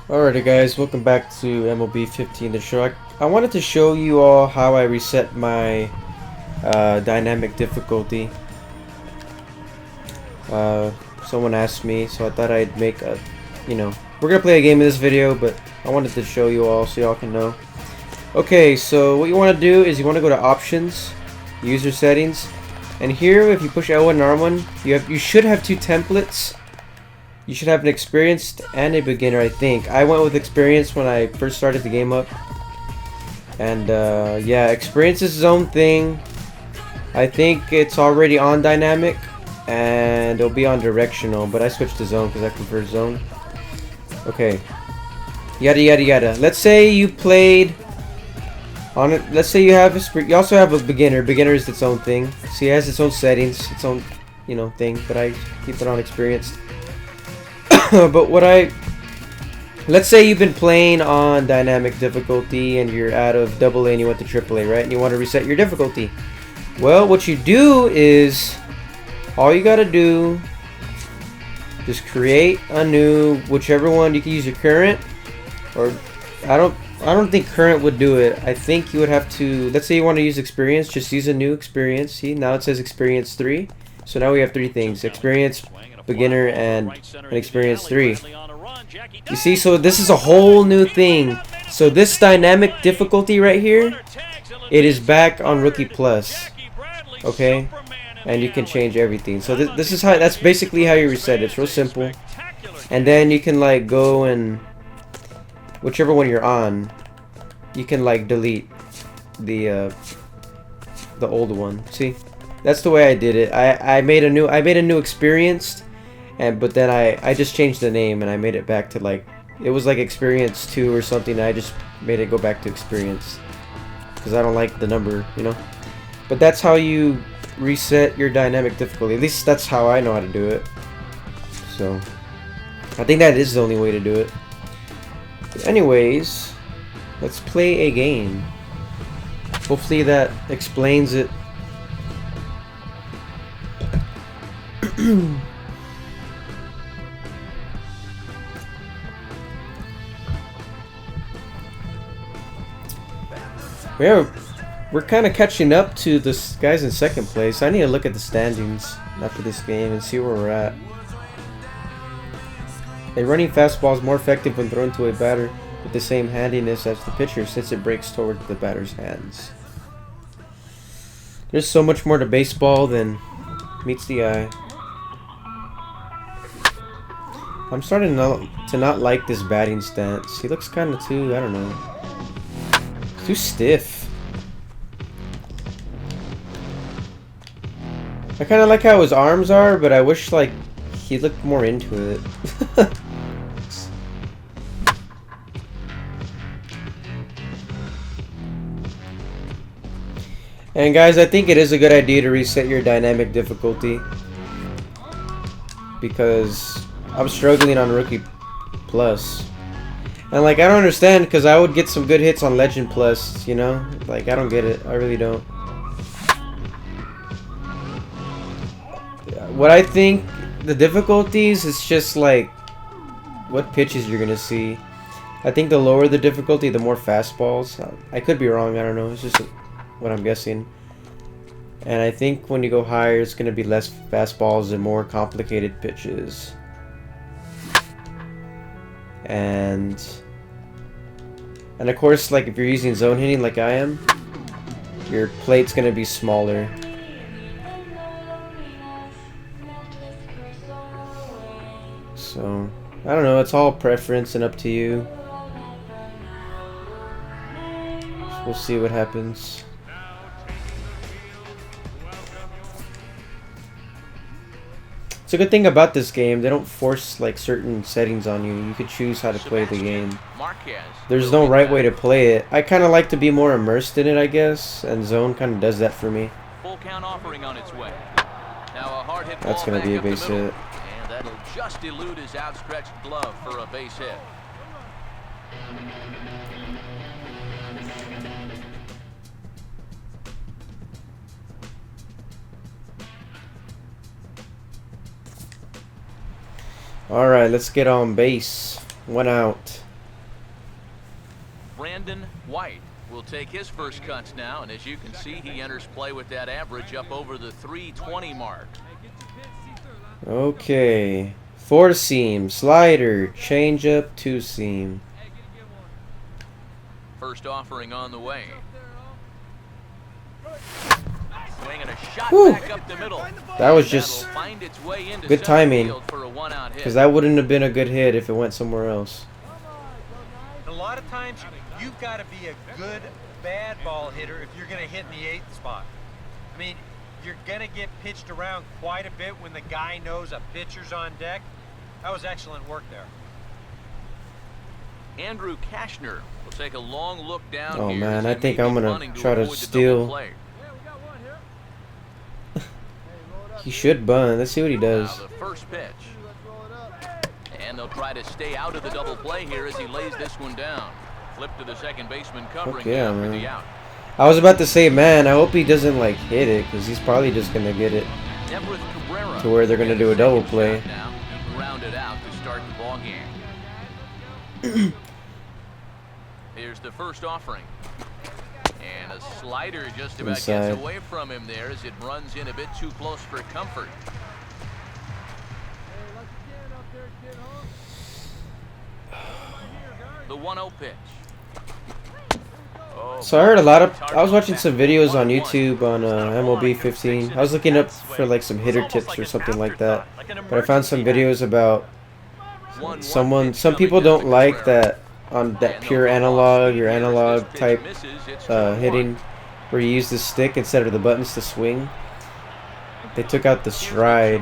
Alrighty guys, welcome back to MLB 15 the show. I wanted to show you all how I reset my dynamic difficulty. Someone asked me, so I thought I'd make a, we're gonna play a game in this video, but I wanted to show you all so y'all can know. Okay, so what you want to do is you want to go to options, user settings, and here if you push L1 and R1, you should have two templates. You should have an experienced and a beginner, I think. I went with experienced when I first started the game up. And yeah, experience is its own thing. I think it's already on dynamic and it'll be on directional, but I switched to zone because I prefer zone. Okay. Yada yada yada. Let's say you played on it. Let's say you have you also have a beginner. Beginner is its own thing. See, it has its own settings, its own, thing, but I keep it on experienced. But let's say you've been playing on dynamic difficulty and you're out of AA and you went to AAA, right? And you want to reset your difficulty. Well, what you do is, all you gotta do, just create a new, whichever one. You can use your current, or I don't think current would do it. I think you would have to, let's say you want to use experience, just use a new experience. See, now it says experience 3. So now we have 3 things: experience, beginner, and an experience 3. You see, so this is a whole new thing. So this dynamic difficulty right here, it is back on Rookie Plus. Okay, and you can change everything. So this is how, that's basically how you reset it. It's real simple. And then you can like go and whichever one you're on, you can like delete the old one. See, that's the way I did it. I made a new experienced, but then I just changed the name and I made it back to like, it was like experience 2 or something. I just made it go back to experience because I don't like the number, But that's how you reset your dynamic difficulty. At least that's how I know how to do it. So I think that is the only way to do it. But anyways, let's play a game. Hopefully that explains it. We're kind of catching up to the guys in second place. I need to look at the standings after this game and see where we're at. A running fastball is more effective when thrown to a batter with the same handiness as the pitcher, since it breaks toward the batter's hands. There's so much more to baseball than meets the eye. I'm starting to not like this batting stance. He looks kind of too, I don't know, too stiff. I kind of like how his arms are, but I wish like he looked more into it. And guys, I think it is a good idea to reset your dynamic difficulty because I'm struggling on Rookie Plus. And like, I don't understand, because I would get some good hits on Legend Plus, Like, I don't get it. I really don't. What I think, the difficulties, is just like what pitches you're gonna see. I think the lower the difficulty, the more fastballs. I could be wrong, I don't know. It's just what I'm guessing. And I think when you go higher, it's gonna be less fastballs and more complicated pitches. And of course, like if you're using zone hitting like I am, your plate's gonna be smaller. So I don't know, it's all preference and up to you. So we'll see what happens. It's a good thing about this game, they don't force like certain settings on you. You could choose how to play the game. There's no right way to play it. I kind of like to be more immersed in it, I guess, and zone kind of does that for me. Full count offering on its way. Now a hard hit ball. That's going to be a base hit. And that'll just elude his outstretched glove for a base hit. Alright, let's get on base. 1 out. Brandon White will take his first cuts now, and as you can see, he enters play with that average up over the 320 mark. Okay. 4-seam, slider, changeup, 2-seam. First offering on the way. Swinging a shot back up the middle. That was just good timing, because that wouldn't have been a good hit if it went somewhere else. A lot of times, you've got to be a good bad ball hitter if you're going to hit in the 8th spot. I mean, you're going to get pitched around quite a bit when the guy knows a pitcher's on deck. That was excellent work there. Andrew Kashner will take a long look down. Oh here man, as I he think may I'm be gonna bunting to try to avoid the double steal. play. He should bunt. Let's see what he does. Now the first pitch. And they'll try to stay out of the double play here as he lays this one down. Flip to the second baseman covering yeah, him for man. the out. I was about to say, man, I hope he doesn't like hit it, because he's probably just gonna get it to where they're gonna do a double play. Now he grounded out to start the ball game. Here's the first offering. And a slider just about Inside. gets away from him there as it runs in a bit too close for comfort. The 1-0 pitch. Oh, So I heard a lot of, I was watching some videos on YouTube on MLB 15. I was looking up for like some hitter tips or something like that. But I found some videos about some people don't like that on that pure analog or analog type hitting where you use the stick instead of the buttons to swing. They took out the stride.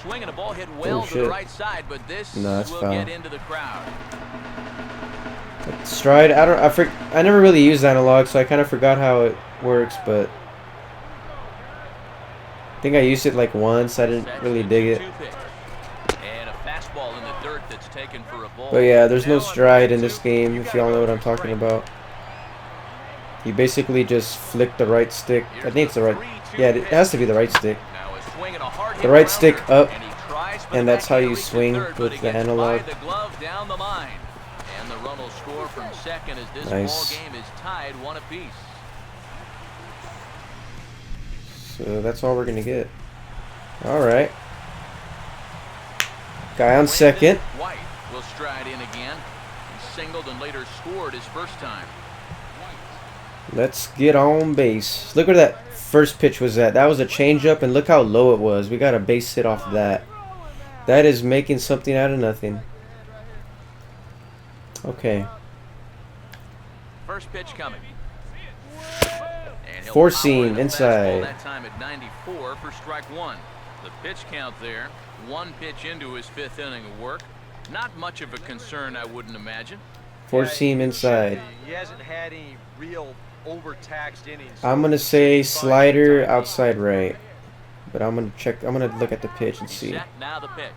Swinging a ball hit well to the right side, but this will get into the crowd. Stride, I never really used analog, so I kind of forgot how it works, but I think I used it like once. I didn't really dig it. And a fastball in the dirt that's taken for a ball. But yeah, there's no stride in this game, if y'all know what I'm talking about. You basically just flick the right stick. I think it's the right, yeah, it has to be the right stick. The right stick up, and that's how you swing with the analog. And the run will score from second as this Nice. ball game is tied 1 apiece. So that's all we're gonna get. All right. Guy on second. White will stride in again. He singled and later scored his first time. Let's get on base. Look where that first pitch was at. That was a changeup, and look how low it was. We got a base hit off that. That is making something out of nothing. Okay. First pitch coming. 4-seam inside. That time at 94 for strike 1. The pitch count there. 1 pitch into his 5th inning of work. Not much of a concern, I wouldn't imagine. 4-seam inside. He hasn't had any real overtaxed innings. I'm gonna say slider outside right, but I'm gonna check. I'm gonna look at the pitch and see. Now the pitch.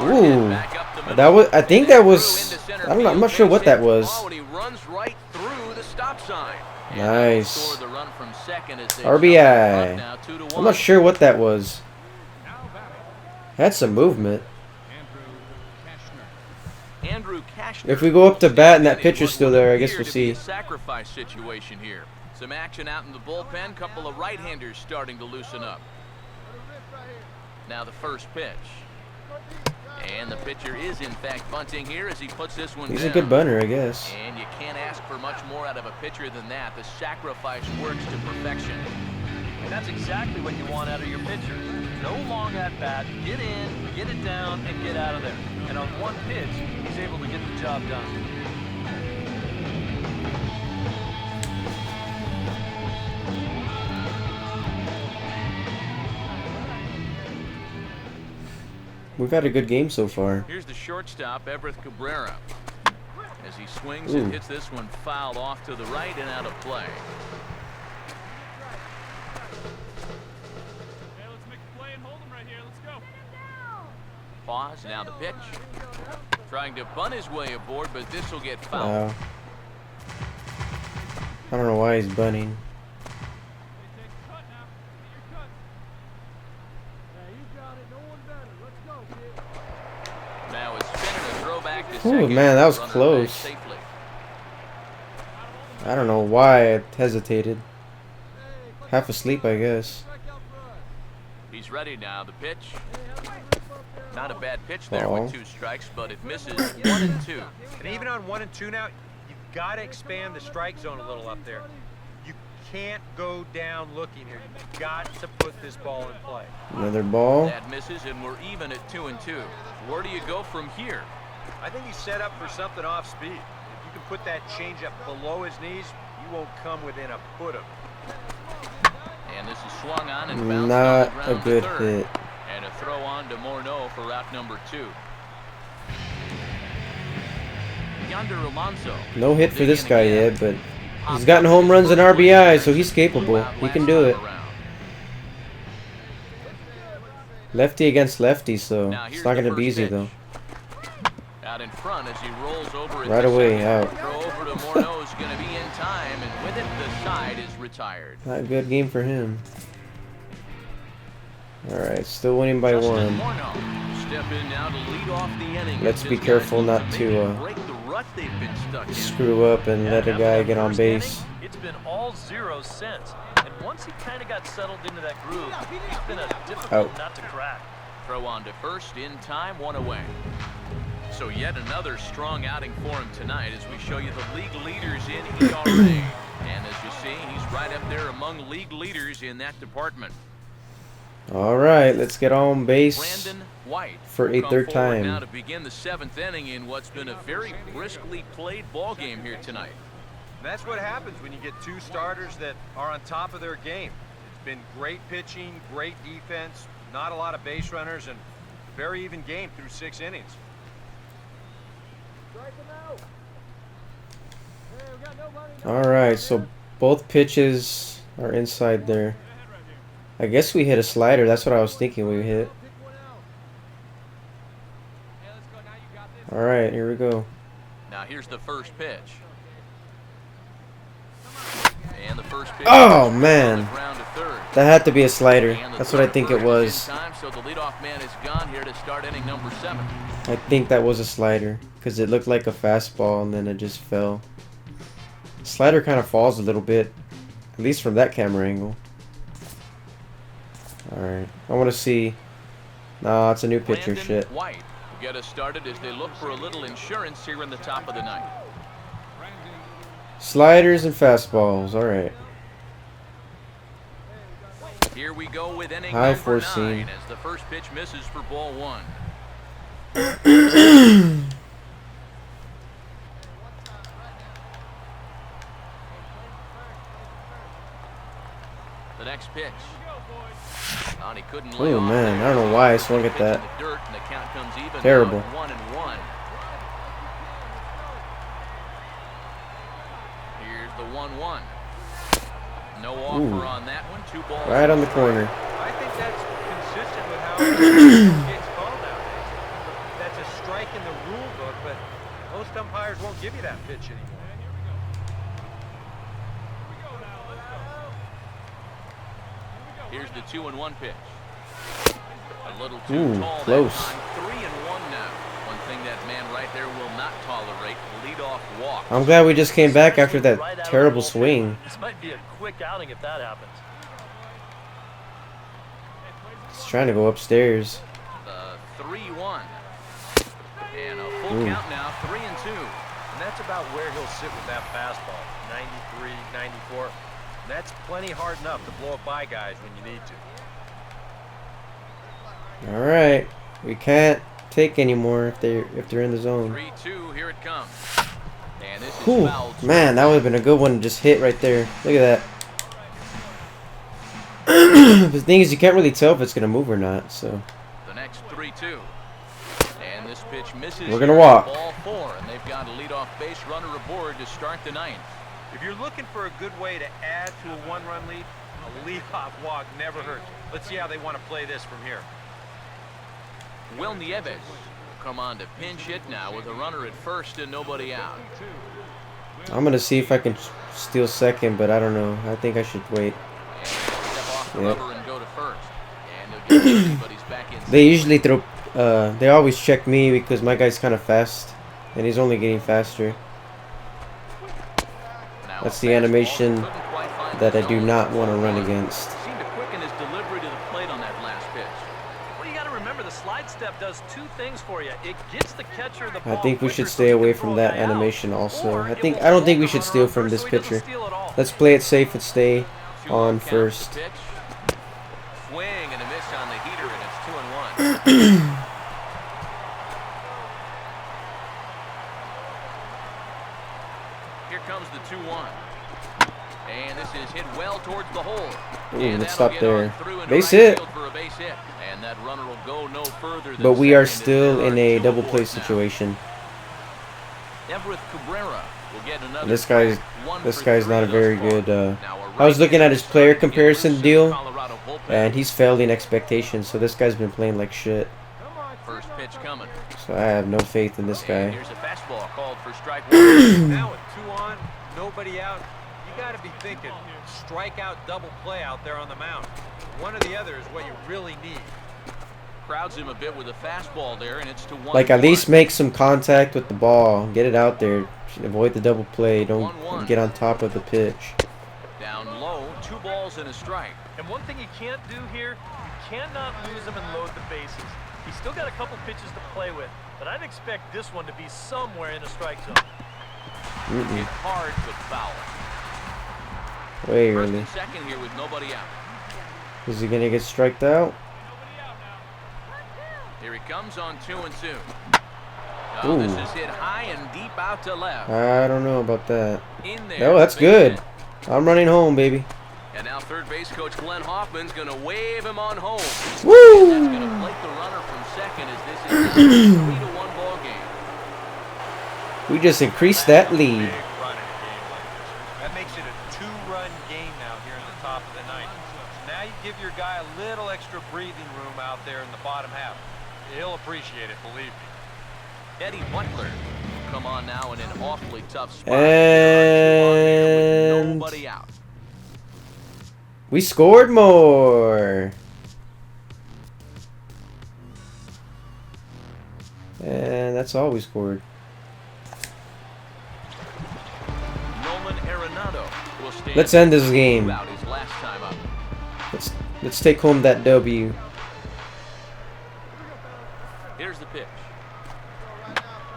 Ooh, that was. I think that was. I don't know. I'm not sure what that was. Nice. RBI. I'm not sure what that was. Had some movement. If we go up to bat and that pitcher's still there, I guess we'll see. Sacrifice situation here. Some action out in the bullpen. Couple of right-handers starting to loosen up. Now the first pitch. And the pitcher is in fact bunting here as he puts this one down. He's a good bunter, I guess. And you can't ask for much more out of a pitcher than that. The sacrifice works to perfection. And that's exactly what you want out of your pitcher. No long at bat, get in, get it down, and get out of there. And on 1 pitch, he's able to get the job done. We've had a good game so far. Here's the shortstop, Everett Cabrera. As he swings and hits this one fouled off to the right and out of play. Pause, now the pitch. Trying to bunt his way aboard, but this will get fouled. Wow. I don't know why he's bunting. Now it's spinning a throwback to Ooh, second. man, that was Runner back close. safely. I don't know why I hesitated. Half asleep, I guess. He's ready now. The pitch. Not a bad pitch there Ball. with 2 strikes, but it misses 1 and 2. And even on 1 and 2 now, you've got to expand the strike zone a little up there. You can't go down looking here. You've got to put this ball in play. Another ball. That misses, and we're even at 2 and 2. Where do you go from here? I think he's set up for something off speed. If you can put that changeup below his knees, you won't come within a foot of him. And this is swung on and bounced Not on the a ground to good third. hit. And a throw on to Morneau for out number 2. Yonder Alonso. No hit for digging this guy again. yet, but Popped he's gotten up home his runs and first RBI, one so he's blew capable. out He can last do it. time around. Lefty against lefty, so Now it's here's not the going to be first easy, pitch. though. Out in front as he rolls over it Right to away, second. out. Throw over to Morneau is going to be in time, and with it, the side is retired. Not a good game for him. Alright, still winning by Justin 1. Morneau step in now to lead off the inning. Let's as be his guys careful look not maybe to, break the rut they've been stuck in. Screw up and let a guy get on base. It's been all zeros since. And once he kind of got settled into that groove, he's been a difficult Out. nut to crack. Throw on to first, in time, 1 away. So yet another strong outing for him tonight as we show you the league leaders in ERA. And as you see, he's right up there among league leaders in that department. Alright, let's get on base Brandon White for will a come third forward time. now to begin the 7th inning in what's been a very briskly played ball game here tonight. And that's what happens when you get 2 starters that are on top of their game. It's been great pitching, great defense, not a lot of base runners, and very even game through 6 innings. Alright, so both pitches are inside there. I guess we hit a slider. That's what I was thinking we hit. Alright, here we go. Now here's the first pitch. And the first pitch Oh, on man. the ground to third. That had to be a slider. And the That's what I third think it bird was. is in time, so the leadoff man is gone here to start inning number 7. I think that was a slider because it looked like a fastball and then it just fell. Slider kind of falls a little bit, at least from that camera angle. Alright, I want to see. Nah, it's a new pitcher. Brandon Shit. White will get us started as they look for a little insurance here in the top of the 9th. Sliders and fastballs. Alright. Here we go with inning High number four-seam. 9 as the first pitch misses for ball 1. The next pitch. Oh, he couldn't lay Oh, off man, there. I don't know why I swung at that. Pitch in the dirt, and the count comes even Terrible. now at 1-1. Here's the 1-1. No offer Ooh. on that one. 2 balls. Right on the corner. I think that's consistent with how it gets called nowadays. That's a strike in the rule book, but most umpires won't give you that pitch anymore. Here's the 2-1 pitch. A little too Ooh, tall close. that time. 3-1 now. One thing that man right there will not tolerate: leadoff walk. I'm glad we just came back after Right out that of terrible the bullpen. swing. This might be a quick outing if that happens. He's trying to go upstairs. The 3-1. And a full Ooh. count now. 3-2. And that's about where he'll sit with that fastball. 93, 94. And that's plenty hard enough to blow it by guys when you need to. Alright. We can't take anymore if they're in the zone. 3-2. Here it comes. And this is Whew. fouled. Man, that would have been a good one to just hit right there. Look at that. The thing is, you can't really tell if it's going to move or not, so. The next 3-2. And this pitch misses. We're gonna here. walk. Ball 4, and they've got a leadoff base runner aboard to start the 9th. If you're looking for a good way to add to a 1-run lead, a leadoff walk never hurts. Let's see how they want to play this from here. Will Nieves will come on to pinch hit now with a runner at first and nobody out. I'm going to see if I can steal second, but I don't know. I think I should wait. And step off the Yep. rubber and go to first. And they'll get busy, but he's back in. They usually throw, they always check me because my guy's kind of fast. And he's only getting faster. Now That's a the fastball animation couldn't quite find that the I do zone. not want to run against. Seemed to quicken his delivery to the plate on that last pitch. Well, you got to remember the slide step does two things for you. It gets the catcher the I ball think we quicker should so stay he can away throw from a that guy out, animation also. or I it will don't think we hold should the steal runner from on this first so he doesn't pitcher. steal at all. Let's play it safe and stay 2-0 on count, first. the pitch. Swing and a miss on the heater, and it's 2-1. Here comes the 2-1. And this is hit well towards the hole. Ooh, And let's that'll stop get on there. through into Base right hit. field for a base hit. And that runner will go no further than But we are second as still there in are a two double aboard play now. situation. Everett Cabrera will get another This strike. guy's One this for guy's three not a thus very far. good. Now a I was looking at his right-hander player starting to get comparison loose in the deal, Colorado bullpen. and he's failing expectations. So this guy's been playing like shit. First pitch coming. So I have no faith in this And guy. here's a fastball called for strike one. Now with 2 on, nobody out, you got to be thinking strikeout double play out there on the mound. One or the other is what you really need. Crowds him a bit with a fastball there, and it's to 1-1. Like, at least make some contact with the ball. Get it out there. Avoid the double play. Don't 1-1. get on top of the pitch. Down low, 2 balls and a strike. And one thing you can't do here, you cannot lose him and load the bases. He's still got a couple pitches to play with, but I'd expect this one to be somewhere in the strike zone. Hit hard but foul. Way First early. and second here with nobody out. Is he gonna get striked out? Here he comes on 2-2. Oh, this Ooh. is hit high and deep out to left. I don't know about that. In there. Oh, that's base good. hit. I'm running home, baby. And now third base coach Glenn Hoffman's going to wave him on home. And Woo! that's going to plate the runner from second as this is now a 3-1 ball game. We just increased that lead. Big run in a game like this. That makes it a 2-run game now here in the top of the ninth. Now you give your guy a little extra breathing room out there in the bottom half. He'll appreciate it, believe me. Eddie Butler will come on now in an awfully tough spot. And with nobody out. we scored more. And that's all we scored. Nolan Arenado will stand Let's end this game. out his last time up. Let's take home that W. Here's the pitch.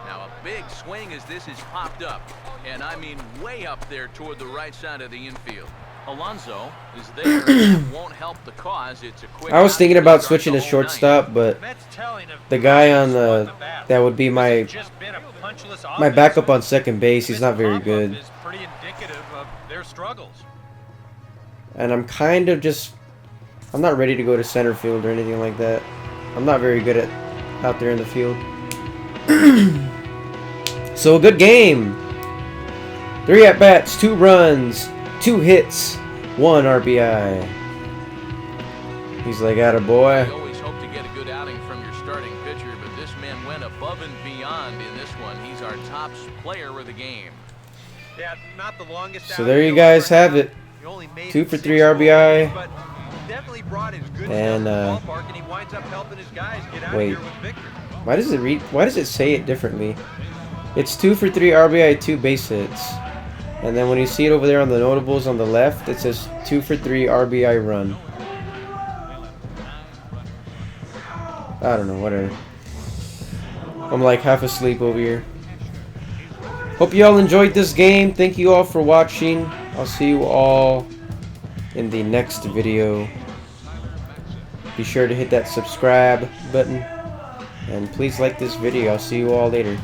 Now a big swing as this is popped up. And I mean way up there toward the right side of the infield. Alonso is there. That won't help the cause. It's a quick I was out thinking to about start switching the to whole shortstop, but That's telling him the guy on the the bat. that would be my Just been a punchless my offense. backup on second base. He's This not very pop-up good. is pretty indicative of their struggles. And I'm kind of just I'm not ready to go to center field or anything like that. I'm not very good at out there in the field. So a good game. 3 at-bats, 2 runs, 2 hits, 1 RBI. He's like, atta You boy. always hope to get a good outing from your starting pitcher, but this man went above and beyond in this one. He's our top player of the game. Yeah, not the longest. So there you guys have it. 2 for 3 RBI. But definitely brought his good And, stuff to the ballpark, and he winds up helping his guys get out wait. of here with victory. Why does it read? Why does it say it differently? It's 2 for 3 RBI, 2 base hits. And then when you see it over there on the notables on the left, it says 2 for 3 RBI run. I don't know, whatever. I'm like half asleep over here. Hope you all enjoyed this game. Thank you all for watching. I'll see you all in the next video. Be sure to hit that subscribe button. And please like this video. I'll see you all later.